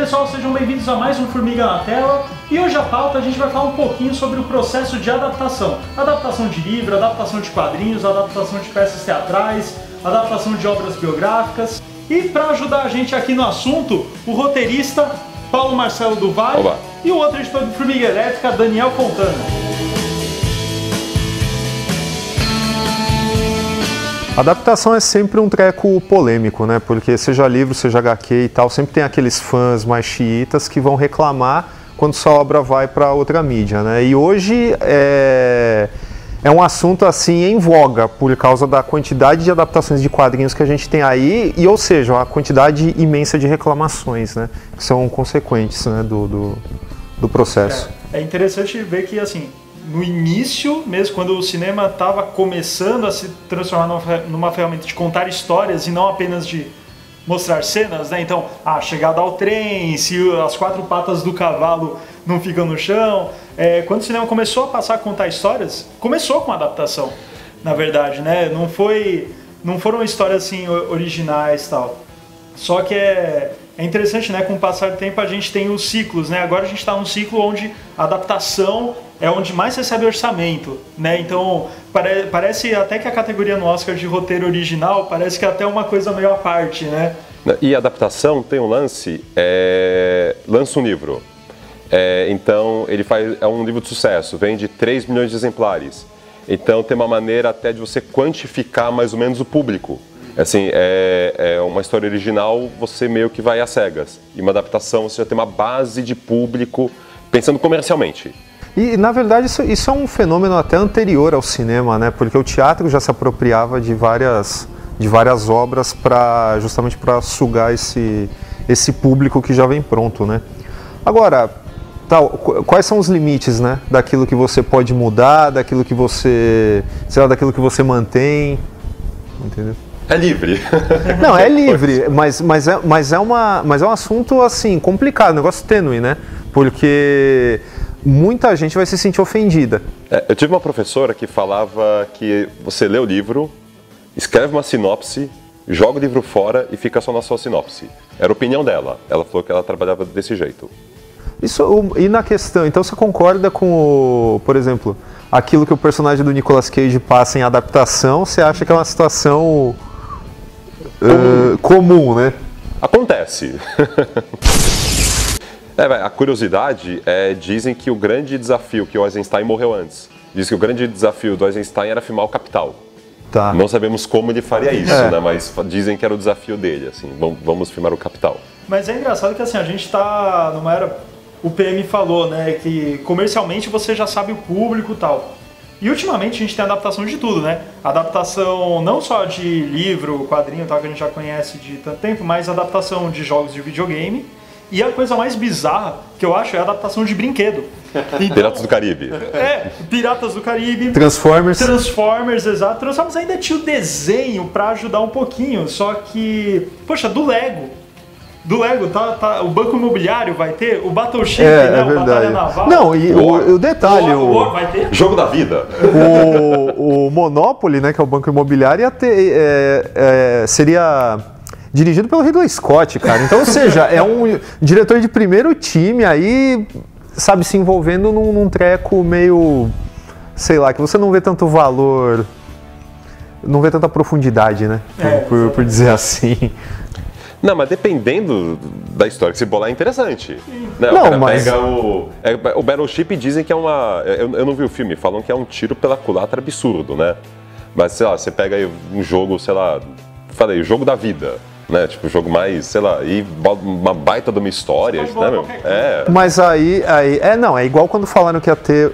pessoal, sejam bem-vindos a mais um Formiga na Tela. E hoje a pauta a gente vai falar um pouquinho sobre o processo de adaptação. Adaptação de livro, adaptação de quadrinhos, adaptação de peças teatrais, adaptação de obras biográficas. E para ajudar a gente aqui no assunto, o roteirista Paulo Marcelo do Vale. Oba. E o outro editor do Formiga Elétrica, Daniel Fontana. Adaptação é sempre um treco polêmico, né? Porque seja livro, seja HQ e tal, sempre tem aqueles fãs mais xiitas que vão reclamar quando sua obra vai para outra mídia, né? E hoje é um assunto assim em voga por causa da quantidade de adaptações de quadrinhos que a gente tem aí e, ou seja, a quantidade imensa de reclamações, né? Que são consequentes, né? do processo. É interessante ver que, assim, no início, mesmo quando o cinema estava começando a se transformar numa ferramenta de contar histórias e não apenas de mostrar cenas, né? Então, a chegada ao trem, se as quatro patas do cavalo não ficam no chão. Quando o cinema começou a passar a contar histórias, começou com adaptação, na verdade, né? Não foram histórias assim originais e tal. Só que é interessante, né? Com o passar do tempo a gente tem os ciclos, né? Agora a gente está num ciclo onde a adaptação é onde mais recebe orçamento, né? Então parece até que a categoria no Oscar de roteiro original parece que é até uma coisa meio à parte, né? E a adaptação tem um lance, lança um livro, então ele é um livro de sucesso, vende 3 milhões de exemplares, então tem uma maneira até de você quantificar mais ou menos o público. Assim, uma história original você meio que vai às cegas, e uma adaptação você já tem uma base de público pensando comercialmente. E, na verdade, isso é um fenômeno até anterior ao cinema, né? Porque o teatro já se apropriava de várias obras justamente para sugar esse público que já vem pronto, né? Agora, quais são os limites, né? Daquilo que você pode mudar, daquilo que você mantém, entendeu? É livre. Não, é livre, mas é um assunto, assim, complicado, um negócio tênue, né? Porque muita gente vai se sentir ofendida. Eu tive uma professora que falava que você lê o livro, escreve uma sinopse, joga o livro fora e fica só na sua sinopse. Era a opinião dela. Ela falou que ela trabalhava desse jeito. E na questão, então você concorda com, por exemplo, aquilo que o personagem do Nicolas Cage passa em adaptação, você acha que é uma situação comum, né? Acontece. A curiosidade dizem que o grande desafio que o Eisenstein morreu antes. Diz que o grande desafio do Eisenstein era filmar o Capital. Tá. Não sabemos como ele faria isso, né? Mas dizem que era o desafio dele, assim, vamos filmar o Capital. Mas é engraçado que assim, a gente está numa era, o PM falou, né, que comercialmente você já sabe o público e tal. E ultimamente a gente tem adaptação de tudo, né? Adaptação não só de livro, quadrinho, tal, que a gente já conhece de tanto tempo, mas adaptação de jogos de videogame. E a coisa mais bizarra que eu acho é a adaptação de brinquedo. Então, Piratas do Caribe. Piratas do Caribe. Transformers, exato. Transformers ainda tinha o desenho pra ajudar um pouquinho, só que, poxa, do Lego, o Banco Imobiliário vai ter, o Battleship, né, o Batalha Naval. Não, e o detalhe, o vai ter. Jogo da vida. O Monopoly, né, que é o Banco Imobiliário, seria dirigido pelo Ridley Scott, cara. Então, ou seja, é um diretor de primeiro time aí, sabe, se envolvendo num treco meio, sei lá, que você não vê tanto valor, não vê tanta profundidade, né? Por dizer assim. Não, mas dependendo da história que se bolar é interessante. Né? Não, o cara mas pega o Battleship, dizem que é uma... Eu não vi o filme, falam que é um tiro pela culatra absurdo, né? Mas, sei lá, você pega aí um jogo, sei lá, falei, jogo da vida, né? Tipo, o jogo mais, sei lá, e uma baita de uma história, né, meu? Mas aí é igual quando falaram que ia ter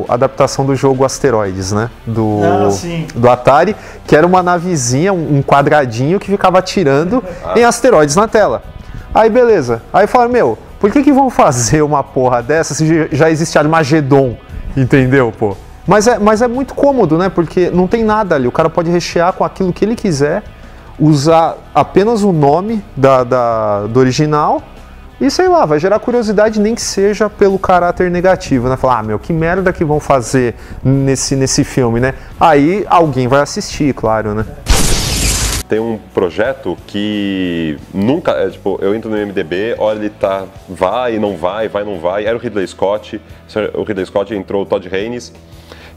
a adaptação do jogo Asteroides, né? Do Atari, que era uma navezinha, um quadradinho que ficava atirando em asteroides na tela. Aí beleza. Aí falaram, por que vão fazer uma porra dessa se já existe Armagedon? Entendeu, pô? Mas é muito cômodo, né? Porque não tem nada ali. O cara pode rechear com aquilo que ele quiser, usar apenas o nome do original e, sei lá, vai gerar curiosidade, nem que seja pelo caráter negativo, né? Falar, que merda que vão fazer nesse filme, né? Aí alguém vai assistir, claro, né? tem um projeto que nunca, tipo, eu entro no IMDb, olha, ele tá, vai, não vai, não vai. Era o Ridley Scott, entrou o Todd Haynes,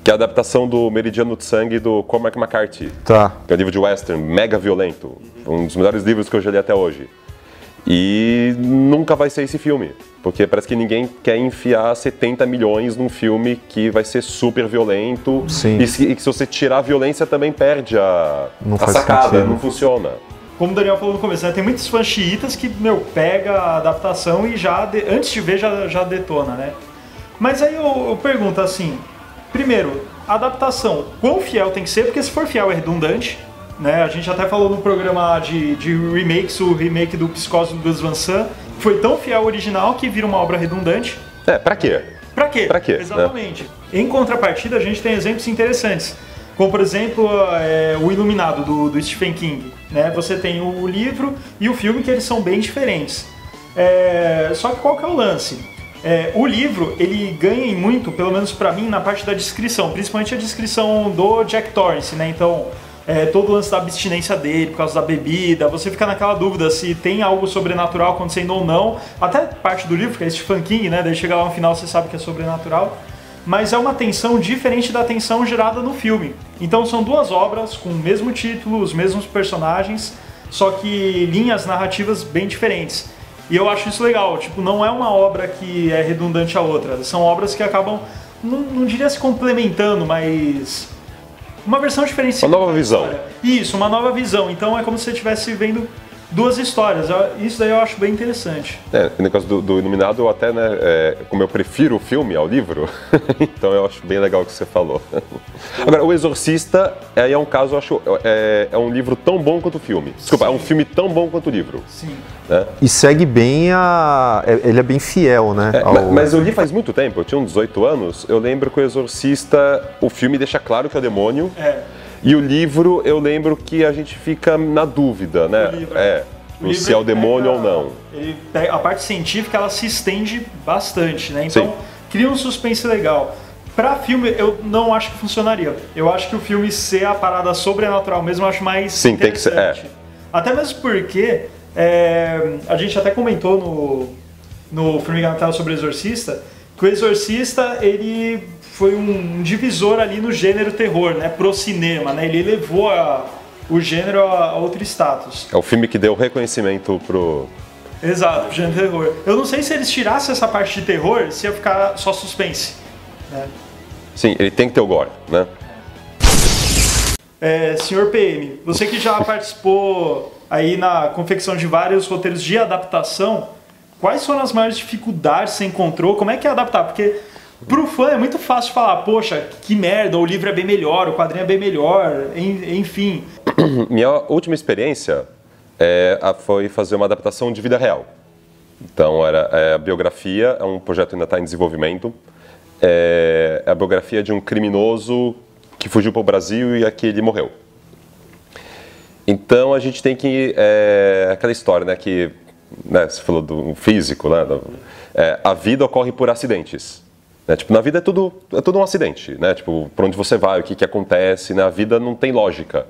que é a adaptação do Meridiano de Sangue do Cormac McCarthy. Tá. Que é um livro de western, mega violento. Um dos melhores livros que eu já li até hoje. E nunca vai ser esse filme, porque parece que ninguém quer enfiar 70 milhões num filme que vai ser super violento. Sim. E que se você tirar a violência também perde a sacada, sentido. não funciona. Como o Daniel falou no começo, né, tem muitos fãs xiitas que, pega a adaptação e antes de ver já detona, né? Mas aí eu pergunto assim, primeiro, a adaptação, quão fiel tem que ser? Porque se for fiel é redundante. Né? A gente até falou no programa de remakes, o remake do Psicose do Gus Van Sant foi tão fiel ao original que vira uma obra redundante. Pra quê? Pra quê? Pra quê? Exatamente. Em contrapartida, a gente tem exemplos interessantes, como por exemplo o Iluminado do Stephen King. Né? Você tem o livro e o filme, que eles são bem diferentes. Só que qual que é o lance? O livro, ele ganha muito, pelo menos pra mim, na parte da descrição, principalmente a descrição do Jack Torrance, né? Então, todo o lance da abstinência dele, por causa da bebida, você fica naquela dúvida se tem algo sobrenatural acontecendo ou não, até parte do livro, que é Stephen King, né? Daí chega lá no final você sabe que é sobrenatural, mas é uma tensão diferente da tensão gerada no filme. Então são duas obras com o mesmo título, os mesmos personagens, só que linhas narrativas bem diferentes. E eu acho isso legal, tipo, não é uma obra que é redundante à outra, são obras que acabam, não diria se complementando, mas uma versão diferente. Uma nova visão. Isso, uma nova visão. Então é como se você estivesse vendo duas histórias. Isso daí eu acho bem interessante. No negócio do Iluminado, eu até, né, como eu prefiro o filme ao livro, então eu acho bem legal o que você falou. Agora, O Exorcista é um caso, eu acho, é um livro tão bom quanto o filme. Desculpa, Sim. é um filme tão bom quanto o livro. Sim. Né? E segue bem ele é bem fiel, né? Mas eu li faz muito tempo, eu tinha uns 18 anos, eu lembro que O Exorcista, o filme deixa claro que é o demônio. E o livro, eu lembro que a gente fica na dúvida, né? Se é o demônio ou não. A parte científica, ela se estende bastante, né? Então, cria um suspense legal. Pra filme, eu não acho que funcionaria. Eu acho que o filme ser a parada sobrenatural mesmo, eu acho mais interessante. Tem que ser, Até mesmo porque, a gente até comentou no filme sobre o Exorcista, que o Exorcista, ele foi um divisor ali no gênero terror, né, pro cinema, né, ele elevou o gênero a outro status. É o filme que deu reconhecimento pro... Exato, pro gênero terror. Eu não sei se eles tirassem essa parte de terror, se ia ficar só suspense, né? Sim, ele tem que ter o gore, né? Senhor PM, você que já participou aí na confecção de vários roteiros de adaptação, quais foram as maiores dificuldades que você encontrou? Como é que é adaptar? Porque pro fã é muito fácil falar, poxa, que merda, o livro é bem melhor, o quadrinho é bem melhor, enfim. Minha última experiência foi fazer uma adaptação de vida real. Então, a biografia, é um projeto que ainda está em desenvolvimento, é a biografia de um criminoso que fugiu para o Brasil e aqui ele morreu. Então, a gente tem que... aquela história, né, que... Né, você falou do físico, né, a vida ocorre por acidentes. Né, tipo, na vida é tudo um acidente, né, tipo, por onde você vai, o que acontece, na vida não tem lógica.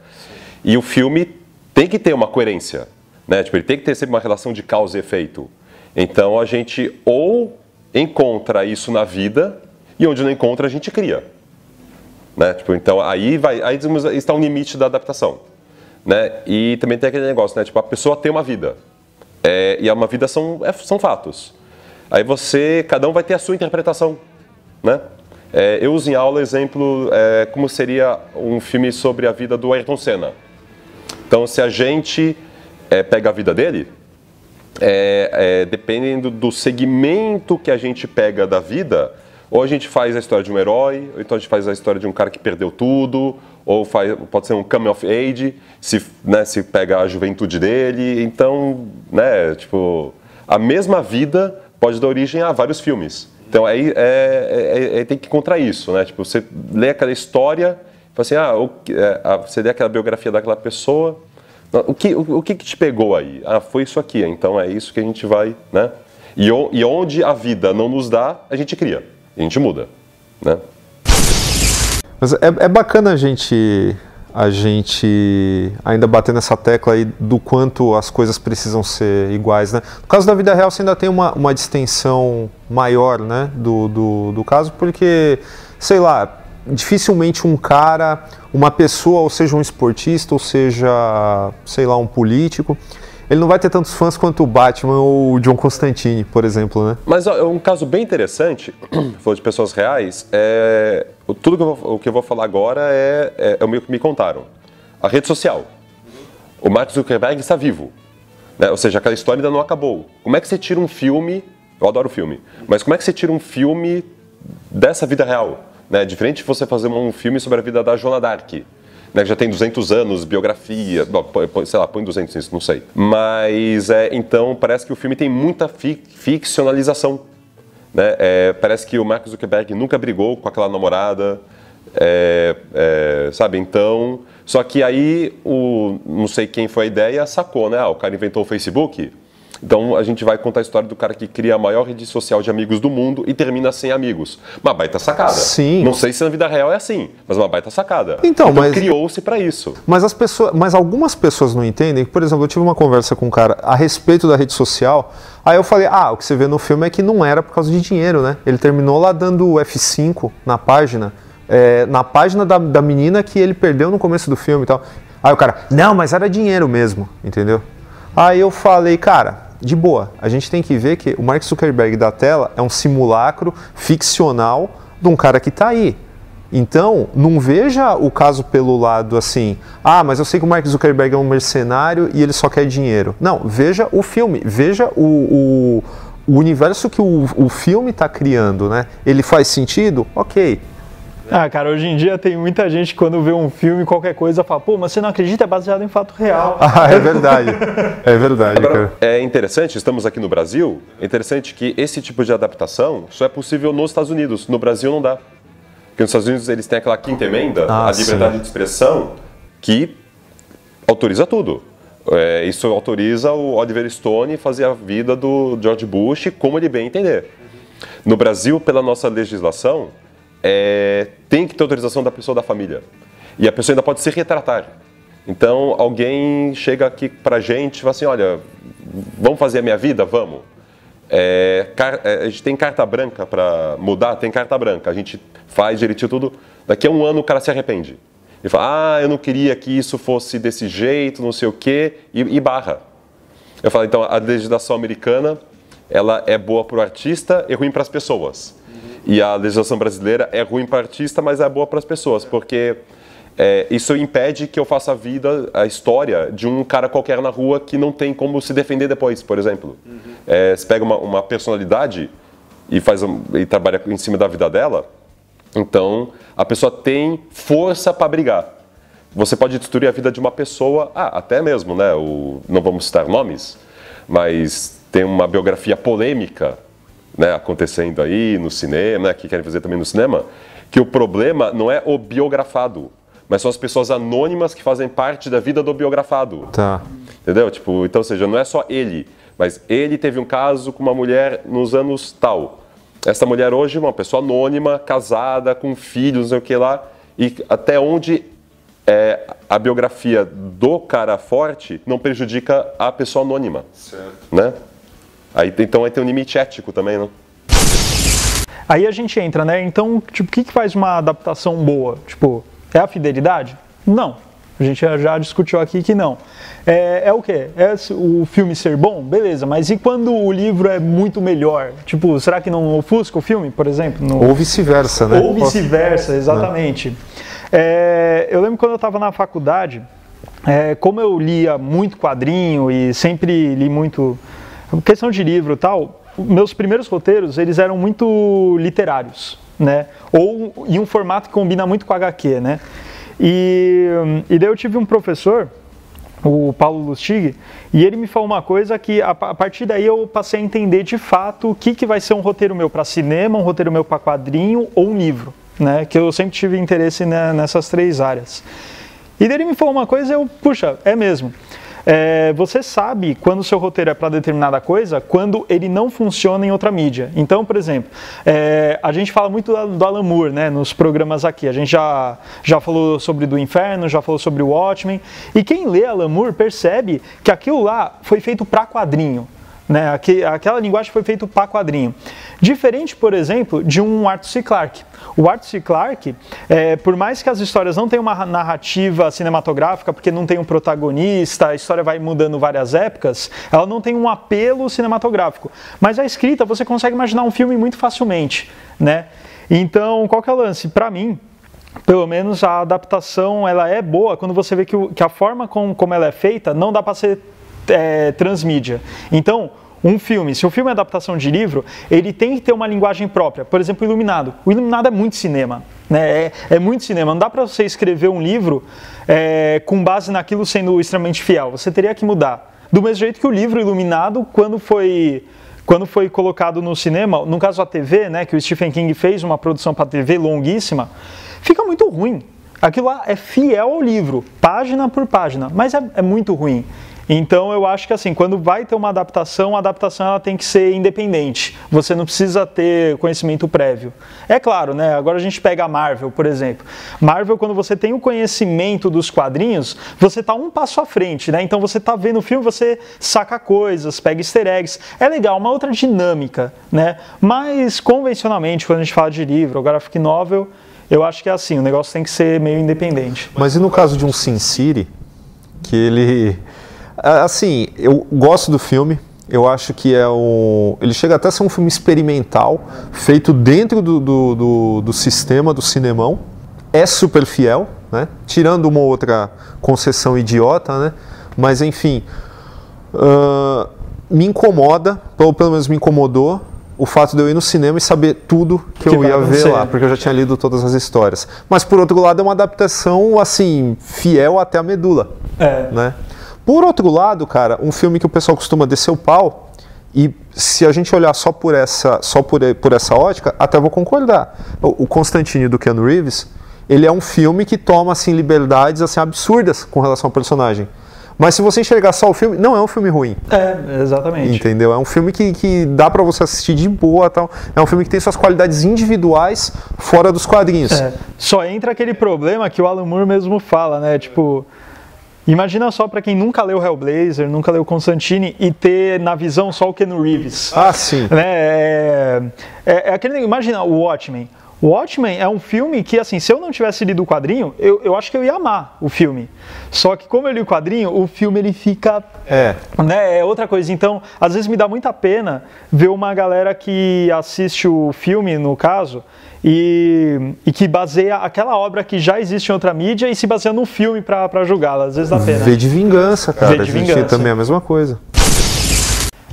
E o filme tem que ter uma coerência, né, tipo, ele tem que ter sempre uma relação de causa e efeito. Então a gente ou encontra isso na vida e onde não encontra a gente cria. Né, tipo, então aí está o limite da adaptação. Né, e também tem aquele negócio, né, tipo, a pessoa tem uma vida. E uma vida são fatos. Aí cada um vai ter a sua interpretação, né? Eu uso em aula exemplo como seria um filme sobre a vida do Ayrton Senna. Então, se a gente pega a vida dele, dependendo do segmento que a gente pega da vida, ou a gente faz a história de um herói, ou então a gente faz a história de um cara que perdeu tudo, ou pode ser um coming of age, se pega a juventude dele. Então, né, tipo, a mesma vida pode dar origem a vários filmes. Então, aí tem que encontrar isso, né? Tipo, você lê aquela história, fala assim, você lê aquela biografia daquela pessoa, o que te pegou aí? Foi isso aqui, então é isso que a gente vai, né? E onde a vida não nos dá, a gente cria, a gente muda, né? Mas é bacana a gente a gente ainda bater nessa tecla aí do quanto as coisas precisam ser iguais, né? No caso da vida real, você ainda tem uma distensão maior, né, do caso, porque, sei lá, dificilmente um cara, uma pessoa, ou seja, um esportista, ou seja, sei lá, um político, ele não vai ter tantos fãs quanto o Batman ou o John Constantine, por exemplo, né? Mas ó, um caso bem interessante, falou de pessoas reais, tudo o que eu vou falar agora é o que me contaram. A rede social. O Mark Zuckerberg está vivo. Né? Ou seja, aquela história ainda não acabou. Como é que você tira um filme, eu adoro filme, mas como é que você tira um filme dessa vida real? Né? Diferente de você fazer um filme sobre a vida da Joana d'Arc, né, que já tem 200 anos, biografia, sei lá, põe 200 nisso, não sei. Mas, então, parece que o filme tem muita ficcionalização. Né? Parece que o Mark Zuckerberg nunca brigou com aquela namorada, sabe? Então, só que aí, não sei quem foi a ideia, sacou, né? O cara inventou o Facebook. Então a gente vai contar a história do cara que cria a maior rede social de amigos do mundo e termina sem amigos. Uma baita sacada. Sim. Não sei se na vida real é assim, mas uma baita sacada. Então mas criou-se para isso. Mas algumas pessoas não entendem. Por exemplo, eu tive uma conversa com um cara a respeito da rede social. Aí eu falei, o que você vê no filme é que não era por causa de dinheiro, né? Ele terminou lá dando F5 na página. Na página da menina que ele perdeu no começo do filme e tal. Aí o cara, não, mas era dinheiro mesmo, entendeu? Aí eu falei, cara, de boa, a gente tem que ver que o Mark Zuckerberg da tela é um simulacro ficcional de um cara que está aí. Então, não veja o caso pelo lado assim, mas eu sei que o Mark Zuckerberg é um mercenário e ele só quer dinheiro. Não, veja o filme, veja o universo que o filme está criando, né? Ele faz sentido? Ok. Cara, hoje em dia tem muita gente que quando vê um filme, qualquer coisa, fala, pô, mas você não acredita, é baseado em fato real. É verdade. É verdade, agora, cara. É interessante, estamos aqui no Brasil, é interessante que esse tipo de adaptação só é possível nos Estados Unidos. No Brasil não dá. Porque nos Estados Unidos eles têm aquela quinta emenda, a liberdade de expressão, que autoriza tudo. Isso autoriza o Oliver Stone fazer a vida do George Bush como ele bem entender. No Brasil, pela nossa legislação, tem que ter autorização da pessoa da família. E a pessoa ainda pode se retratar. Então, alguém chega aqui pra gente e fala assim, olha, vamos fazer a minha vida? Vamos. A gente tem carta branca para mudar? Tem carta branca. A gente faz direitinho tudo. Daqui a um ano o cara se arrepende. Ele fala, eu não queria que isso fosse desse jeito, não sei o quê, e barra. Eu falo, então, a legislação americana, ela é boa pro artista e ruim para as pessoas. E a legislação brasileira é ruim para o artista, mas é boa para as pessoas, porque isso impede que eu faça a história de um cara qualquer na rua que não tem como se defender depois, por exemplo. Você pega uma personalidade e trabalha em cima da vida dela, então a pessoa tem força para brigar. Você pode destruir a vida de uma pessoa, até mesmo, né? Não vamos citar nomes, mas tem uma biografia polêmica, né, acontecendo aí no cinema, né, que querem fazer também no cinema, que o problema não é o biografado, mas são as pessoas anônimas que fazem parte da vida do biografado. Tá. Entendeu? Então, ou seja, não é só ele, mas ele teve um caso com uma mulher nos anos tal. Essa mulher hoje é uma pessoa anônima, casada, com filhos, não sei o que lá, e até onde a biografia do cara forte não prejudica a pessoa anônima. Certo. Né? Então aí tem um limite ético também, né? Aí a gente entra, né? Então, tipo, o que faz uma adaptação boa? Tipo, é a fidelidade? Não. A gente já discutiu aqui que não. É o quê? É o filme ser bom? Beleza, mas e quando o livro é muito melhor? Tipo, será que não ofusca o filme, por exemplo? Ou vice-versa, né? Ou vice-versa, exatamente. Eu lembro quando eu estava na faculdade, como eu lia muito quadrinho e sempre li muito... Questão de livro e tal, meus primeiros roteiros, eles eram muito literários, né? Ou em um formato que combina muito com HQ, né? E daí eu tive um professor, o Paulo Lustig, e ele me falou uma coisa que a partir daí eu passei a entender de fato o que vai ser um roteiro meu para cinema, um roteiro meu para quadrinho ou um livro, né? Que eu sempre tive interesse nessas três áreas. E daí ele me falou uma coisa e puxa, é mesmo. você sabe quando o seu roteiro é para determinada coisa, quando ele não funciona em outra mídia. Então, por exemplo, a gente fala muito do Alan Moore, né, nos programas aqui. A gente já falou sobre Do Inferno, já falou sobre o Watchmen. E quem lê Alan Moore percebe que aquilo lá foi feito para quadrinho. Né? Aquela linguagem foi feita para quadrinho. Diferente, por exemplo, de um Arthur C. Clarke. O Arthur C. Clarke, por mais que as histórias não tenham uma narrativa cinematográfica, porque não tem um protagonista, a história vai mudando várias épocas, ela não tem um apelo cinematográfico. Mas a escrita, você consegue imaginar um filme muito facilmente. Né? Então, qual que é o lance? Para mim, pelo menos a adaptação ela é boa quando você vê que a forma como ela é feita não dá para ser transmídia. Então, se um filme é adaptação de livro, ele tem que ter uma linguagem própria. Por exemplo, o Iluminado. O Iluminado é muito cinema. Né? É muito cinema. Não dá para você escrever um livro com base naquilo sendo extremamente fiel. Você teria que mudar. Do mesmo jeito que o livro Iluminado, quando foi colocado no cinema, no caso a TV, né, que o Stephen King fez uma produção para TV longuíssima, fica muito ruim. Aquilo lá é fiel ao livro, página por página, mas é muito ruim. Então eu acho que assim, quando vai ter uma adaptação, a adaptação ela tem que ser independente. Você não precisa ter conhecimento prévio. É claro, né? Agora a gente pega a Marvel, por exemplo. Marvel, quando você tem o conhecimento dos quadrinhos, você está um passo à frente, né? Então você está vendo o filme, você saca coisas, pega easter eggs. É legal, uma outra dinâmica, né? Mas convencionalmente, quando a gente fala de livro ou graphic novel, eu acho que é assim, o negócio tem que ser meio independente. Mas e no caso de um Sin City, que ele... Assim, eu gosto do filme, eu acho que ele chega até a ser um filme experimental, feito dentro do sistema do cinemão, é super fiel, né? Tirando uma outra concessão idiota, né? Mas enfim, me incomoda, pelo menos me incomodou, o fato de eu ir no cinema e saber tudo que eu ia ver lá, porque eu já tinha lido todas as histórias. Mas por outro lado é uma adaptação, assim, fiel até a medula, né? Por outro lado, cara, um filme que o pessoal costuma descer o pau, e se a gente olhar só por essa ótica, até vou concordar. O Constantine do Keanu Reeves, ele é um filme que toma assim, liberdades assim, absurdas com relação ao personagem. Mas se você enxergar só o filme, não é um filme ruim. Exatamente. Entendeu? É um filme que dá pra você assistir de boa. Tal. É um filme que tem suas qualidades individuais fora dos quadrinhos. Só entra aquele problema que o Alan Moore mesmo fala, né? Tipo... Imagina só para quem nunca leu Hellblazer, nunca leu Constantine e ter na visão só o Keanu Reeves. Ah, sim. Né? Imagina o Watchmen. O Watchmen é um filme que, assim, se eu não tivesse lido o quadrinho, eu acho que eu ia amar o filme. Só que como eu li o quadrinho, o filme ele fica... Né, é outra coisa. Então, às vezes me dá muita pena ver uma galera que assiste o filme, no caso... E que baseia aquela obra que já existe em outra mídia e se baseia no filme para julgá-la. Às vezes dá pena. V de Vingança, cara. V de Vingança. Também é a mesma coisa.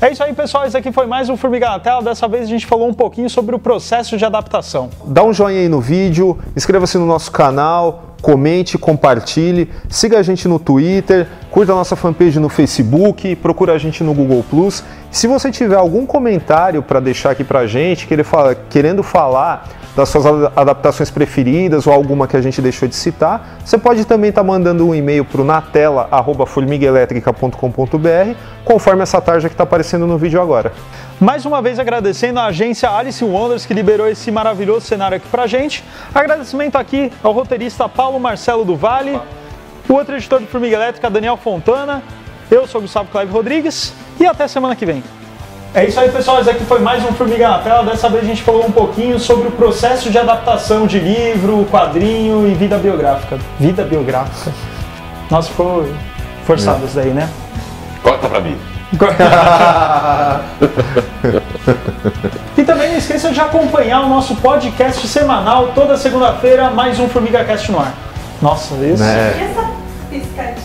É isso aí, pessoal. Esse aqui foi mais um Formiga na Tela. Dessa vez a gente falou um pouquinho sobre o processo de adaptação. Dá um joinha aí no vídeo, inscreva-se no nosso canal, comente, compartilhe, siga a gente no Twitter, curta a nossa fanpage no Facebook, procura a gente no Google+. Se você tiver algum comentário para deixar aqui pra gente, querendo falar das suas adaptações preferidas ou alguma que a gente deixou de citar, você pode também estar mandando um e-mail para o natela@formigaelétrica.com.br, conforme essa tarja que está aparecendo no vídeo agora. Mais uma vez agradecendo a agência Alice Wonders que liberou esse maravilhoso cenário aqui pra gente. Agradecimento aqui ao roteirista Paulo Marcelo do Vale, o outro editor do Formiga Elétrica, Daniel Fontana. Eu sou Gustavo Clive Rodrigues e até semana que vem. É isso aí, pessoal, esse aqui foi mais um Formiga na Tela. Dessa vez a gente falou um pouquinho sobre o processo de adaptação de livro, quadrinho e vida biográfica. Vida biográfica? Nossa, ficou forçado isso daí, né? Corta pra mim. E também não esqueça de acompanhar o nosso podcast semanal, toda segunda-feira, mais um Formiga Cast no ar. Nossa, isso. E essa piscadinha?